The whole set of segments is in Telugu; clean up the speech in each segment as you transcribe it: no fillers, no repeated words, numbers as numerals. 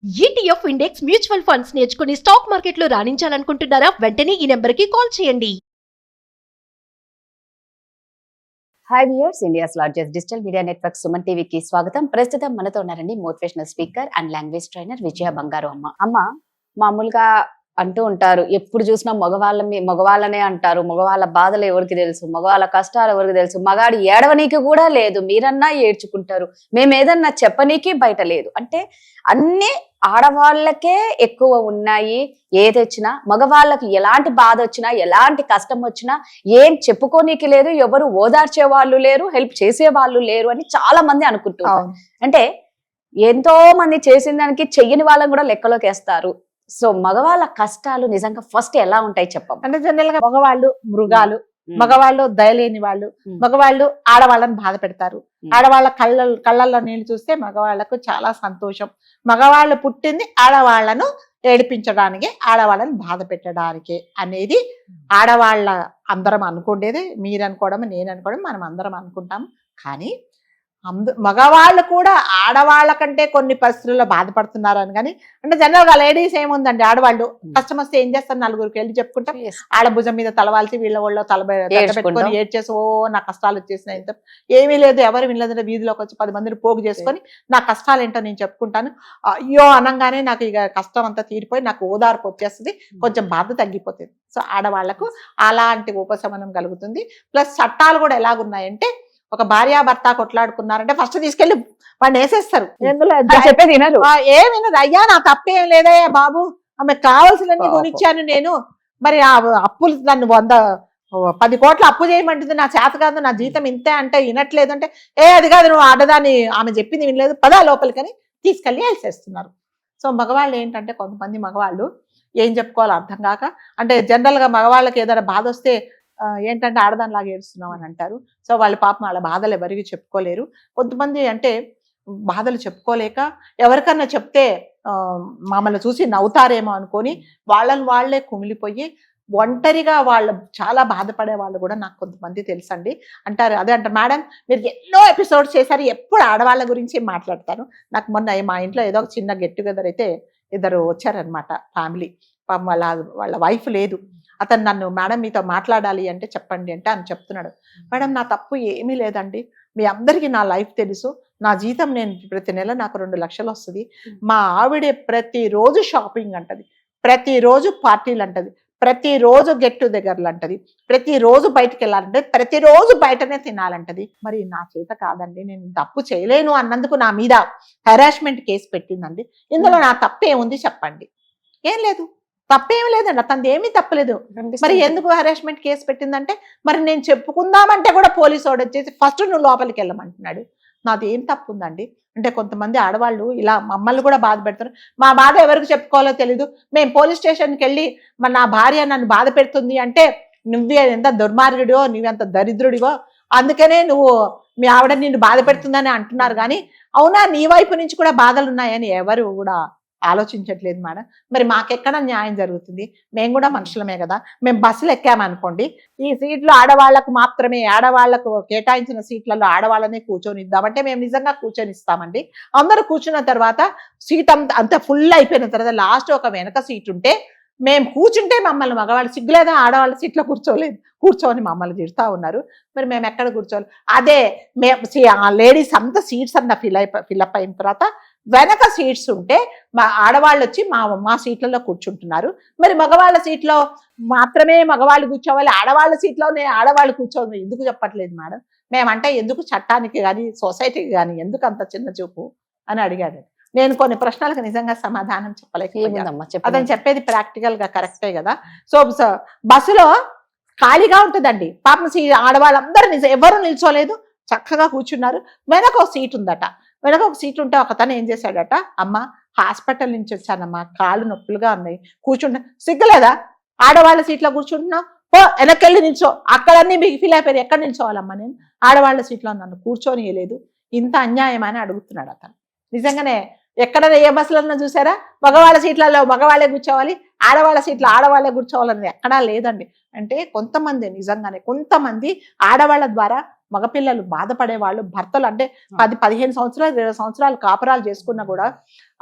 ఈటీఎఫ్ ఇండెక్స్ మ్యూచువల్ ఫండ్స్ నేర్చుకుని స్టాక్ మార్కెట్లో రాణించాలనుకుంటున్నారా? వెంటనే ఈ నెంబర్కి కాల్ చేయండి. Hi viewers, India's largest digital media network Suman టీవీకి స్వాగతం. ప్రస్తుతం మనతో ఉన్నారండి motivational speaker and language trainer Vijaya Bangaru Amma. మామూలుగా అంటూ ఉంటారు, ఎప్పుడు చూసినా మగవాళ్ళనే అంటారు. మగవాళ్ళ బాధలు ఎవరికి తెలుసు, మగవాళ్ళ కష్టాలు ఎవరికి తెలుసు, మగాడు ఏడవనీకి కూడా లేదు, మీరన్నా ఏడ్చుకుంటారు, మేము ఏదన్నా చెప్పనీకి బయట లేదు అంటే అన్ని ఆడవాళ్ళకే ఎక్కువ ఉన్నాయి. ఏదొచ్చినా మగవాళ్ళకి ఎలాంటి బాధ వచ్చినా, ఎలాంటి కష్టం వచ్చినా ఏం చెప్పుకోనీకి లేదు, ఎవరు ఓదార్చే వాళ్ళు లేరు, హెల్ప్ చేసే వాళ్ళు లేరు అని చాలా మంది అనుకుంటున్నారు. అంటే ఎంతో మంది చేసిన దానికి చెయ్యని వాళ్ళని కూడా లెక్కలోకి వేస్తారు. సో మగవాళ్ళ కష్టాలు నిజంగా ఫస్ట్ ఎలా ఉంటాయి చెప్పం? అంటే జనరల్ గా మగవాళ్ళు మృగాలు, మగవాళ్ళు దయలేని వాళ్ళు, మగవాళ్ళు ఆడవాళ్ళని బాధ పెడతారు. ఆడవాళ్ళ కళ్ళల్లో నీళ్లు చూస్తే మగవాళ్లకు చాలా సంతోషం. మగవాళ్ళు పుట్టింది ఆడవాళ్లను ఏడిపించడానికి, ఆడవాళ్ళని బాధ పెట్టడానికి అనేది ఆడవాళ్ళ అందరం అనుకునేది. మీరు అనుకోవడం, నేను అనుకోవడం, మనం అందరం అనుకుంటాం. కానీ మగవాళ్ళు కూడా ఆడవాళ్ళ కంటే కొన్ని పరిస్థితుల్లో బాధపడుతున్నారు అని. కానీ అంటే జనరల్ గా లేడీస్ ఏముందండి, ఆడవాళ్ళు కష్టం వస్తే ఏం చేస్తారు, నలుగురికి వెళ్ళి చెప్పుకుంటాం. ఆడ భుజం మీద తలవాల్సి వీళ్ళ వాళ్ళు పెట్టుకొని ఏడ్చేసి ఓ నా కష్టాలు వచ్చేసినాయి, ఏమీ లేదు ఎవరు వినలేదంటే వీధిలోకి వచ్చి 10 మందిని పోగు చేసుకొని నా కష్టాలు ఏంటో నేను చెప్పుకుంటాను, అయ్యో అనగానే నాకు ఇక కష్టం అంతా తీరిపోయి నాకు ఓదార్పు వచ్చేస్తుంది, కొంచెం బాధ తగ్గిపోతుంది. సో ఆడవాళ్లకు అలాంటి ఉపశమనం కలుగుతుంది. ప్లస్ చట్టాలు కూడా ఎలాగున్నాయంటే, ఒక భార్యాభర్త కొట్లాడుకున్నారంటే ఫస్ట్ తీసుకెళ్లి వాడిని వేసేస్తారు. ఏమినదు, అయ్యా నా తప్పేం లేదయ్యా బాబు, ఆమె కావాల్సినన్ని కొనిచ్చాను నేను, మరి ఆ అప్పులు నన్ను 10 కోట్లు అప్పు చేయమంటుంది, నా చేత కాదు, నా జీతం ఇంతే అంటే వినట్లేదు అంటే, అది కాదు నువ్వు ఆడదాన్ని, ఆమె చెప్పింది వినలేదు, పదా లోపలికని తీసుకెళ్లి వేసేస్తున్నారు. సో మగవాళ్ళు ఏంటంటే, కొంతమంది మగవాళ్ళు ఏం చెప్పుకోవాలో అర్థం కాక, అంటే జనరల్ గా మగవాళ్ళకి ఏదైనా బాధ వస్తే ఏంటంటే ఆడదానిలాగా ఏడుస్తున్నాం అని అంటారు. సో వాళ్ళ పాపం వాళ్ళ బాధలు ఎవరికి చెప్పుకోలేరు. కొంతమంది అంటే బాధలు చెప్పుకోలేక ఎవరికన్నా చెప్తే మమ్మల్ని చూసి నవ్వుతారేమో అనుకొని వాళ్ళే కుమిలిపోయి ఒంటరిగా వాళ్ళు చాలా బాధపడే వాళ్ళు కూడా నాకు కొంతమంది తెలుసండి. అంటారు, అదే అంటారు, మేడం మీరు ఎన్నో ఎపిసోడ్స్ చేశారు, ఎప్పుడు ఆడవాళ్ళ గురించి మాట్లాడతారు. నాకు మొన్న మా ఇంట్లో ఏదో ఒక చిన్న గెట్ టుగెదర్ అయితే ఇద్దరు వచ్చారనమాట ఫ్యామిలీ. పాపం వాళ్ళ వైఫ్ లేదు. అతను నన్ను, మేడం మీతో మాట్లాడాలి అంటే చెప్పండి అంటే అని చెప్తున్నాడు. మేడం నా తప్పు ఏమీ లేదండి, మీ అందరికీ నా లైఫ్ తెలుసు, నా జీతం నేను ప్రతి నెల నాకు 2 లక్షలు వస్తుంది, మా ఆవిడే ప్రతిరోజు షాపింగ్ అంటది, ప్రతిరోజు పార్టీలు అంటది, ప్రతిరోజు గెట్ టుగెదర్లు అంటది, ప్రతిరోజు బయటకు వెళ్ళాలంటే ప్రతిరోజు బయటనే తినాలంటది. మరి నా చేత కాదండి, నేను తప్పు చేయలేను అన్నందుకు నా మీద హెరాస్మెంట్ కేసు పెట్టిందండి. ఇందులో నా తప్పేముంది చెప్పండి? ఏం లేదు, తప్పేమి లేదండి, అతనిది ఏమీ తప్పలేదు. మరి ఎందుకు హెరాస్మెంట్ కేసు పెట్టిందంటే, మరి నేను చెప్పుకుందామంటే కూడా పోలీసు వాడు వచ్చేసి ఫస్ట్ నువ్వు లోపలికి వెళ్ళమంటున్నాడు. నాది ఏం తప్పు ఉందండి? అంటే కొంతమంది ఆడవాళ్ళు ఇలా మమ్మల్ని కూడా బాధ పెడతారు. మా బాధ ఎవరికి చెప్పుకోవాలో తెలీదు, మేము పోలీస్ స్టేషన్కి వెళ్ళి మరి నా భార్య నన్ను బాధ పెడుతుంది అంటే, నువ్వే ఎంత దుర్మార్గుడివో, నువ్వెంత దరిద్రుడివో, అందుకనే నువ్వు మీ ఆవిడ నిన్ను బాధ పెడుతుందని అంటున్నారు. కానీ అవునా, నీ వైపు నుంచి కూడా బాధలు ఉన్నాయని ఎవరు కూడా ఆలోచించట్లేదు మేడం. మరి మాకెక్కడ న్యాయం జరుగుతుంది? మేము కూడా మనుషులమే కదా. మేము బస్సులు ఎక్కామనుకోండి, ఈ సీట్లు ఆడవాళ్లకు మాత్రమే, ఆడవాళ్లకు కేటాయించిన సీట్లలో ఆడవాళ్ళనే కూర్చొనిద్దామంటే మేము నిజంగా కూర్చొనిస్తామండి. అందరూ కూర్చున్న తర్వాత సీట్ అంత ఫుల్ అయిపోయిన తర్వాత లాస్ట్ ఒక వెనక సీట్ ఉంటే మేము కూర్చుంటే మమ్మల్ని మగవాళ్ళు సిగ్గులేదా ఆడవాళ్ళ సీట్లో కూర్చోని మమ్మల్ని తిడుతూ ఉన్నారు. మరి మేము ఎక్కడ కూర్చోవాలి? అదే లేడీస్ అంతా సీట్స్ అంతా ఫిల్అప్ అయిన తర్వాత వెనక సీట్స్ ఉంటే మా ఆడవాళ్ళు వచ్చి మా సీట్లలో కూర్చుంటున్నారు. మరి మగవాళ్ళ సీట్లో మాత్రమే మగవాళ్ళు కూర్చోవాలి, ఆడవాళ్ళ సీట్లోనే ఆడవాళ్ళు కూర్చోవాలి ఎందుకు చెప్పట్లేదు మేడం? మేమంటే ఎందుకు చట్టానికి కానీ సొసైటీకి కానీ ఎందుకు అంత చిన్న చూపు అని అడిగాడు. నేను కొన్ని ప్రశ్నలకు నిజంగా సమాధానం చెప్పలేకపోయాను. అతను చెప్పేది ప్రాక్టికల్ గా కరెక్టే కదా. సో బస్సులో ఖాళీగా ఉంటుందండి, పాపం ఆడవాళ్ళందరూ ఎవరు నిల్చోలేదు, చక్కగా కూర్చున్నారు. వెనక ఒక సీట్ ఉందట. వెనక ఒక సీట్ ఉంటే ఒకతను ఏం చేశాడట, అమ్మ హాస్పిటల్ నుంచి వచ్చానమ్మా, కాళ్ళు నొప్పులుగా ఉన్నాయి, కూర్చుంటా, సిగ్గులేదా ఆడవాళ్ళ సీట్లో కూర్చుంటున్నావు, పో వెనక్కెళ్ళి నిల్చో, అక్కడన్నీ మీకు ఫీల్ అయిపోయారు, ఎక్కడ నిల్చోవాలమ్మా, నేను ఆడవాళ్ళ సీట్లో నన్ను కూర్చొనియలేదు, ఇంత అన్యాయం అని అడుగుతున్నాడు అతను. నిజంగానే ఎక్కడ ఏ బస్సులన్నా చూసారా, మగవాళ్ళ సీట్లలో మగవాళ్ళే కూర్చోవాలి, ఆడవాళ్ళ సీట్లో ఆడవాళ్ళే కూర్చోవాలని ఎక్కడా లేదండి. అంటే కొంతమంది నిజంగానే కొంతమంది ఆడవాళ్ళ ద్వారా మగపిల్లలు బాధపడే వాళ్ళు, భర్తలు అంటే 10-15 సంవత్సరాలు 20 సంవత్సరాలు కాపురాలు చేసుకున్నా కూడా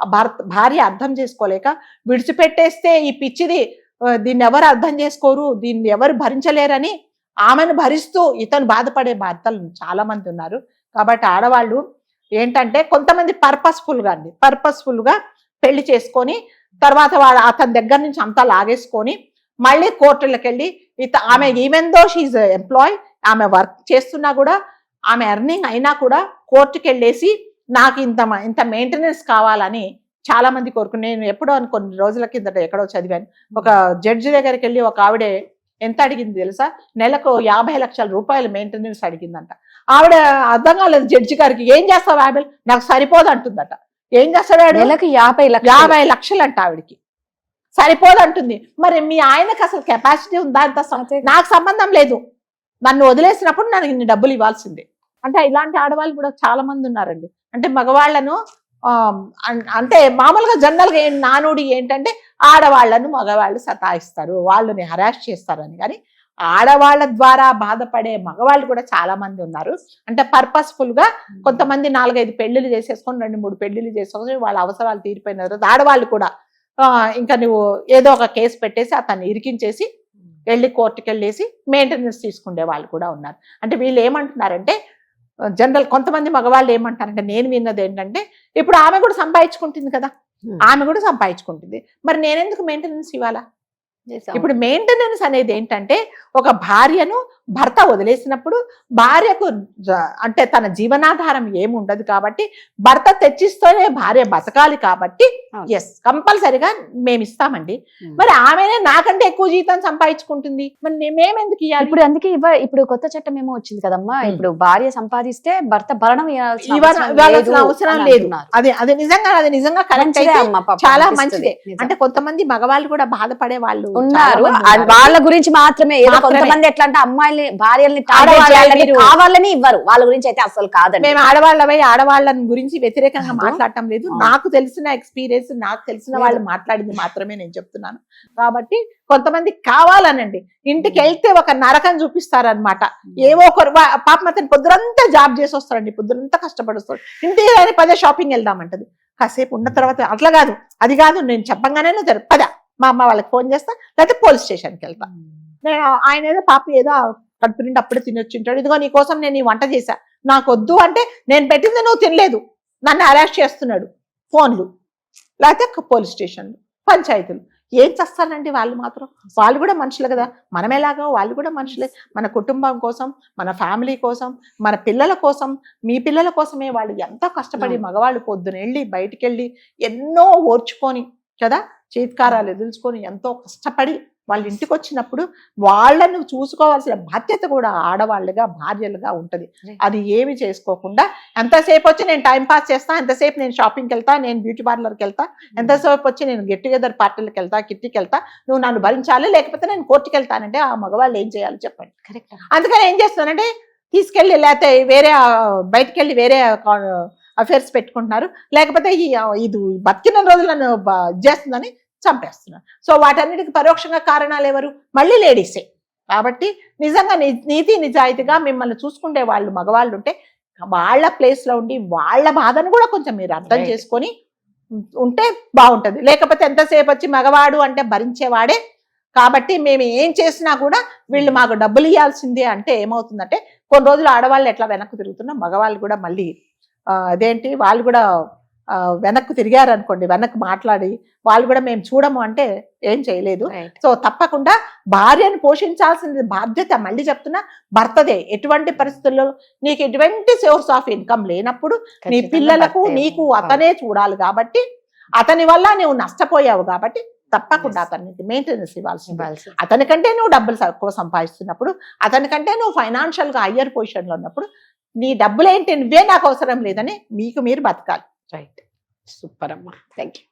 భార్య అర్థం చేసుకోలేక విడిచిపెట్టేస్తే ఈ పిచ్చిది దీన్ని ఎవరు అర్థం చేసుకోరు, దీన్ని ఎవరు భరించలేరని ఆమెను భరిస్తూ ఇతను బాధపడే భర్తలు చాలా మంది ఉన్నారు. కాబట్టి ఆడవాళ్ళు ఏంటంటే కొంతమంది పర్పస్ఫుల్ గా పెళ్లి చేసుకొని తర్వాత అతని దగ్గర నుంచి అంతా లాగేసుకొని మళ్ళీ కోర్టులకు వెళ్ళి ఆమె ఈవెన్ దో షీఈ్ ఎంప్లాయ్, ఆమె వర్క్ చేస్తున్నా కూడా ఆమె ఎర్నింగ్ అయినా కూడా కోర్టుకి వెళ్ళేసి నాకు ఇంత మెయింటెనెన్స్ కావాలని చాలా మంది కోరుకుని, నేను ఎప్పుడో కొన్ని రోజుల కిందట ఎక్కడో చదివాను, ఒక జడ్జి దగ్గరికి వెళ్ళి ఒక ఆవిడ ఎంత అడిగింది తెలుసా, నెలకు 50 లక్షల రూపాయలు మెయింటెనెన్స్ అడిగిందంట. ఆవిడ అర్థం కాలేదు జడ్జి గారికి, ఏం చేస్తావు 50, నాకు సరిపోదు అంటుందట. ఏం చేస్తాడు, నెలకు 50 లక్షలు అంట ఆవిడికి, సరిపోదు అంటుంది. మరి మీ ఆయనకు అసలు కెపాసిటీ ఉందా? అంత నాకు సంబంధం లేదు, నన్ను వదిలేసినప్పుడు నాకు ఇన్ని డబ్బులు ఇవ్వాల్సిందే. అంటే ఇలాంటి ఆడవాళ్ళు కూడా చాలా మంది ఉన్నారండి. అంటే మగవాళ్లను అంటే మామూలుగా జనరల్ గా నానుడి ఏంటంటే ఆడవాళ్లను మగవాళ్ళు సతాయిస్తారు, వాళ్ళని హరాస్ చేస్తారని. కానీ ఆడవాళ్ల ద్వారా బాధపడే మగవాళ్ళు కూడా చాలా మంది ఉన్నారు. అంటే పర్పస్ఫుల్ గా కొంతమంది 4-5 పెళ్లిళ్ళు చేసేసుకొని 2-3 పెళ్లిళ్ళు చేసుకొని వాళ్ళ అవసరాలు తీరిపోయిన తర్వాత ఆడవాళ్ళు కూడా ఇంకా నువ్వు ఏదో ఒక కేసు పెట్టేసి అతన్ని ఇరికించేసి వెళ్ళి కోర్టుకి వెళ్ళేసి మెయింటెనెన్స్ తీసుకునే వాళ్ళు కూడా ఉన్నారు. అంటే వీళ్ళు ఏమంటున్నారంటే జనరల్ కొంతమంది మగవాళ్ళు ఏమంటారంటే, నేను విన్నది ఏంటంటే, ఇప్పుడు ఆమె కూడా సంపాదించుకుంటుంది కదా, ఆమె కూడా సంపాదించుకుంటుంది, మరి నేనెందుకు మెయింటెనెన్స్ ఇవ్వాలా? ఇప్పుడు మెయింటెనెన్స్ అనేది ఏంటంటే, ఒక భార్యను భర్త వదిలేసినప్పుడు భార్యకు అంటే తన జీవనాధారం ఏముండదు కాబట్టి భర్త తెచ్చిస్తేనే భార్య బతకాలి కాబట్టి ఎస్ కంపల్సరిగా మేము ఇస్తామండి. మరి ఆమెనే నాకంటే ఎక్కువ జీతం సంపాదించుకుంటుంది, మరి మేమెందుకు ఇవ్వాలి? ఇప్పుడు అందుకే ఇప్పుడు కొత్త చట్టం ఏమో వచ్చింది కదమ్మా, ఇప్పుడు భార్య సంపాదిస్తే భర్త భరణం ఇవ్వాల్సిన అవసరం లేదు. అది నిజంగా కరెక్ట్ అయితే చాలా మంచిదే. అంటే కొంతమంది మగవాళ్ళు కూడా బాధపడే వాళ్ళు ఉన్నారు, వాళ్ళ గురించి మాత్రమే. కొంతమంది ఎట్లా అంటే అమ్మాయిల్ని భార్యల్ని కావాలని ఇవ్వరు, వాళ్ళ గురించి అయితే అసలు కాదండి. మేము ఆడవాళ్ళని గురించి వ్యతిరేకంగా మాట్లాడటం లేదు, నాకు తెలిసిన ఎక్స్పీరియన్స్, నాకు తెలిసిన వాళ్ళు మాట్లాడింది మాత్రమే నేను చెప్తున్నాను. కాబట్టి కొంతమంది కావాలనండి ఇంటికి వెళ్తే ఒక నరకం చూపిస్తారనమాట. ఏవో ఒకరు పాపం అతను పొద్దునంతా జాబ్ చేసి వస్తాడండి, పొద్దునంతా కష్టపడి వస్తాడు, ఇంటికి కానీ పదే షాపింగ్ వెళ్దామంటది. కాసేపు ఉన్న తర్వాత అట్లా కాదు, అది కాదు, నేను చెప్పంగానే పద మా అమ్మ వాళ్ళకి ఫోన్ చేస్తా, లేకపోతే పోలీస్ స్టేషన్కి వెళ్తా. నేను ఆయన ఏదో పాప ఏదో కడుపు నిండి అప్పుడే తినొచ్చింటాడు, ఇదిగో నీ కోసం నేను ఈ వంట చేశా, నాకు వద్దు అంటే నేను పెట్టింది నువ్వు తినలేదు, నన్ను అరెస్ట్ చేస్తున్నాడు, ఫోన్లు లేకపోతే పోలీస్ స్టేషన్లు, పంచాయతీలు. ఏం చేస్తానండి వాళ్ళు మాత్రం, వాళ్ళు కూడా మనుషులు కదా, మనమేలాగా వాళ్ళు కూడా మనుషులే. మన కుటుంబం కోసం, మన ఫ్యామిలీ కోసం, మన పిల్లల కోసం, మీ పిల్లల కోసమే వాళ్ళు ఎంతో కష్టపడి మగవాళ్ళు పొద్దున వెళ్ళి బయటికి వెళ్ళి ఎన్నో ఓర్చుకొని కదా, చేతికారాలు ఎదుల్చుకొని ఎంతో కష్టపడి వాళ్ళ ఇంటికి వచ్చినప్పుడు వాళ్ళను చూసుకోవాల్సిన బాధ్యత కూడా ఆడవాళ్ళుగా భార్యలుగా ఉంటది. అది ఏమి చేసుకోకుండా ఎంతసేపు వచ్చి నేను టైం పాస్ చేస్తా, ఎంతసేపు నేను షాపింగ్కి వెళ్తా, నేను బ్యూటీ పార్లర్కి వెళ్తా, ఎంతసేపు వచ్చి నేను గెట్ టుగెదర్ పార్టీలకు వెళ్తా, కిట్టీకి వెళ్తా, నువ్వు నన్ను భరించాలి, లేకపోతే నేను కోర్టుకి వెళ్తానంటే ఆ మగవాళ్ళు ఏం చేయాలి చెప్పండి. కరెక్ట్. అందుకని ఏం చేస్తున్నానంటే తీసుకెళ్ళి లేకపోతే వేరే బయటకు వెళ్ళి వేరే అఫేర్స్ పెట్టుకుంటున్నారు, లేకపోతే ఇది బతికిన రోజులు నన్ను చేస్తుందని చంపేస్తున్నారు. సో వాటన్నిటికి పరోక్షంగా కారణాలు ఎవరు? మళ్ళీ లేడీసే. కాబట్టి నిజంగా నీతి నిజాయితీగా మిమ్మల్ని చూసుకుంటే వాళ్ళు మగవాళ్ళు ఉంటే వాళ్ళ ప్లేస్ లో ఉండి వాళ్ళ బాధను కూడా కొంచెం మీరు అర్థం చేసుకొని ఉంటే బాగుంటది. లేకపోతే ఎంతసేపు వచ్చి మగవాడు అంటే భరించేవాడే కాబట్టి మేము ఏం చేసినా కూడా వీళ్ళు మాకు డబ్బులు ఇవ్వాల్సిందే అంటే ఏమవుతుందంటే కొన్ని రోజులు ఆడవాళ్ళు ఎట్లా వెనక్కు తిరుగుతున్నా మగవాళ్ళు కూడా మళ్ళీ అదేంటి వాళ్ళు కూడా వెనక్కు తిరిగారు అనుకోండి, వెనక్కు మాట్లాడి వాళ్ళు కూడా మేము చూడము అంటే ఏం చేయలేదు. సో తప్పకుండా భార్యను పోషించాల్సిన బాధ్యత మళ్ళీ చెప్తున్నా భర్తదే. ఎటువంటి పరిస్థితుల్లో నీకు ఎటువంటి సోర్స్ ఆఫ్ ఇన్కమ్ లేనప్పుడు నీ పిల్లలకు నీకు అతనే చూడాలి కాబట్టి అతని వల్ల నువ్వు నష్టపోయావు కాబట్టి తప్పకుండా అతనికి మెయింటెనెన్స్ ఇవ్వాల్సింది. అతనికంటే నువ్వు డబ్బులు ఎక్కువ సంపాదిస్తున్నప్పుడు, అతనికంటే నువ్వు ఫైనాన్షియల్ గా హయ్యర్ పొజిషన్ లో ఉన్నప్పుడు నీ డబ్బులేంటి నువ్వే నాకు అవసరం లేదని మీకు మీరు బతకాలి. రైట్. సూపర్ అమ్మా, థ్యాంక్ యూ.